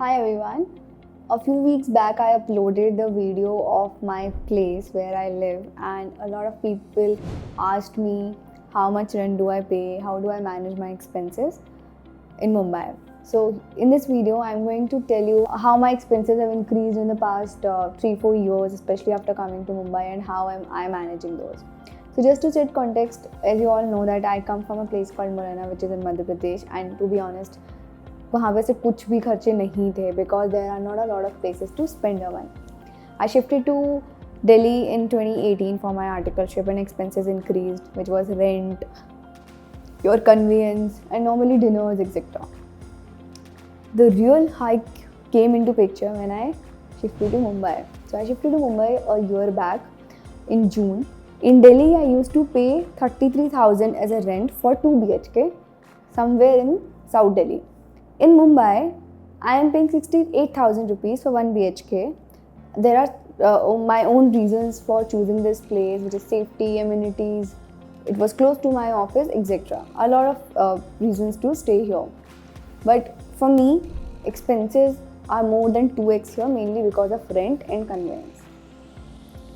Hi everyone. A few weeks back I uploaded the video of my place where I live, and a lot of people asked me how much rent do I pay, how do I manage my expenses in Mumbai. So in this video I'm going to tell you how my expenses have increased in the past 3-4 years, especially after coming to Mumbai, and how am I managing those. So just to set context, as you all know that I come from a place called Morena, which is in Madhya Pradesh, and to be honest, वहाँ पे से कुछ भी खर्चे नहीं थे because there are not a lot of places to spend your money. I shifted to Delhi in 2018 for my articleship and expenses increased, which was rent, your conveyance, and normally dinners, etc. The real hike came into picture when I shifted to Mumbai. So I shifted to Mumbai a year back in June. In Delhi, I used to pay 33,000 as a rent for 2 BHK somewhere in South Delhi. In Mumbai, I am paying 68,000 rupees for 1 BHK. There are my own reasons for choosing this place, which is safety, amenities. It was close to my office, etc. A lot of reasons to stay here. But for me, expenses are more than 2x here, mainly because of rent and conveyance.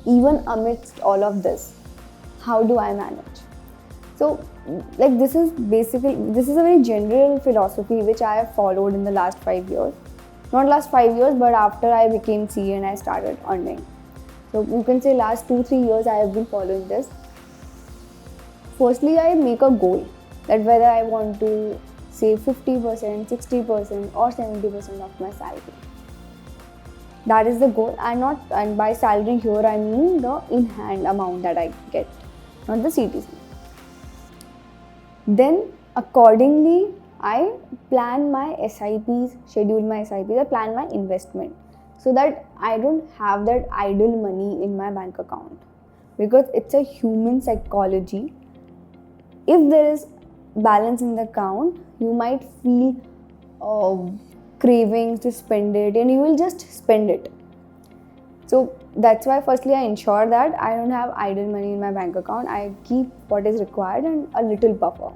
Even amidst all of this, how do I manage? So, this is a very general philosophy which I have followed in the last 5 years. Not last 5 years, but after I became CA and I started earning. So you can say last 2-3 years I have been following this. Firstly, I make a goal that whether I want to save 50%, 60% or 70% of my salary. That is the goal, and by salary here I mean the in-hand amount that I get, not the CTC. Then accordingly, I plan my SIPs, schedule my SIPs, I plan my investment so that I don't have that idle money in my bank account, because it's a human psychology. If there is balance in the account, you might feel cravings to spend it and you will just spend it. So that's why firstly I ensure that I don't have idle money in my bank account. I keep what is required and a little buffer.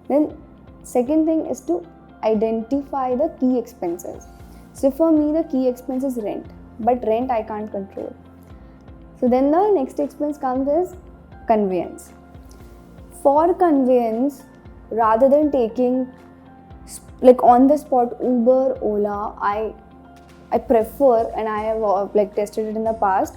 Then second thing is to identify the key expenses. So for me the key expense is rent, but rent I can't control. So then the next expense comes is conveyance. For conveyance, rather than taking on the spot Uber, Ola, I prefer, and I have tested it in the past,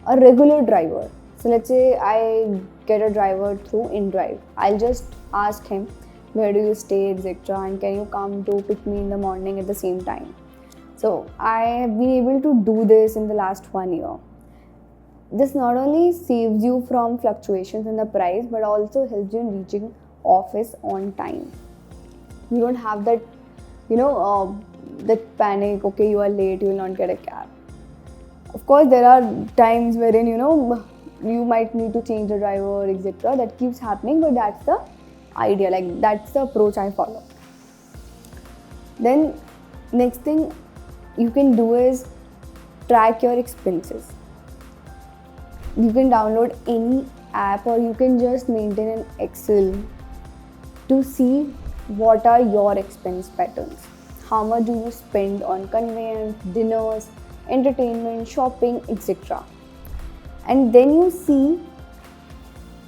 a regular driver. So let's say I get a driver through InDrive. I'll just ask him, where do you stay, etc., and can you come to pick me in the morning at the same time. So I have been able to do this in the last 1 year. This not only saves you from fluctuations in the price, but also helps you in reaching office on time. You don't have that, that panic, okay, you are late, you will not get a cab. Of course, there are times wherein, you might need to change the driver, etc. That keeps happening, but that's the idea, that's the approach I follow. Then, next thing you can do is track your expenses. You can download any app or you can just maintain an Excel to see what are your expense patterns. How much do you spend on conveyance, dinners, entertainment, shopping, etc. And then you see,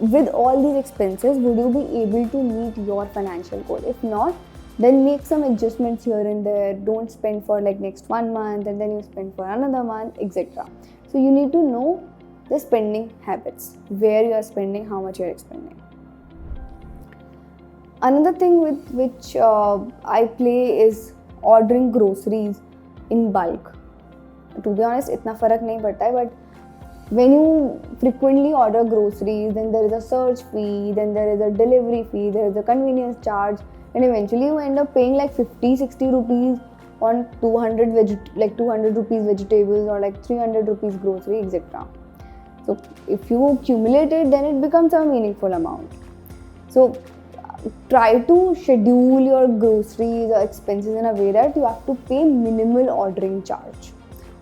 with all these expenses, would you be able to meet your financial goal? If not, then make some adjustments here and there. Don't spend for next 1 month and then you spend for another month, etc. So you need to know the spending habits, where you are spending, how much you are spending. Another thing with which I play is ordering groceries in bulk. To be honest, itna farak nahi padta hai, but when you frequently order groceries, then there is a surge fee, then there is a delivery fee, there is a convenience charge, and eventually you end up paying 50-60 rupees on 200 rupees vegetables or 300 rupees grocery, etc. So if you accumulate it, then it becomes a meaningful amount. So try to schedule your groceries or expenses in a way that you have to pay minimal ordering charge.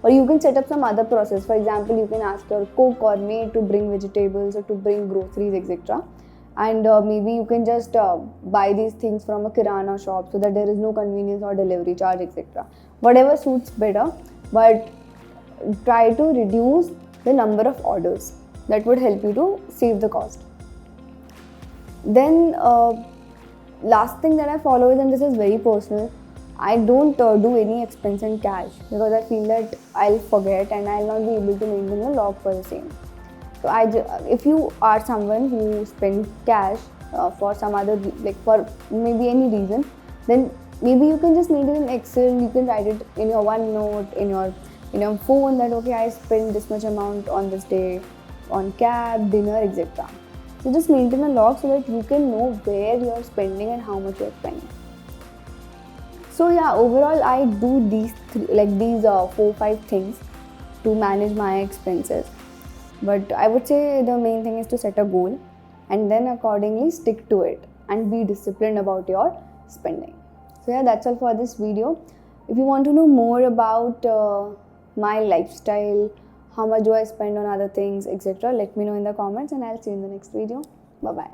Or you can set up some other process. For example, you can ask your cook or maid to bring vegetables or to bring groceries, etc. and maybe you can just buy these things from a kirana shop so that there is no convenience or delivery charge, etc. Whatever suits better, but try to reduce the number of orders. That would help you to save the cost. Then last thing that I follow is, and this is very personal, I don't do any expense in cash because I feel that I'll forget and I'll not be able to maintain a log for the same. So if you are someone who spends cash for some other, like for maybe any reason, then maybe you can just make it in Excel. You can write it in your OneNote, in your phone, that okay, I spent this much amount on this day on cab, dinner, etc. So just maintain a log so that you can know where you are spending and how much you are spending. So yeah, overall I do these 4-5 things to manage my expenses. But I would say the main thing is to set a goal and then accordingly stick to it and be disciplined about your spending. So yeah, that's all for this video. If you want to know more about my lifestyle, how much do I spend on other things, etc., let me know in the comments, and I'll see you in the next video. Bye bye.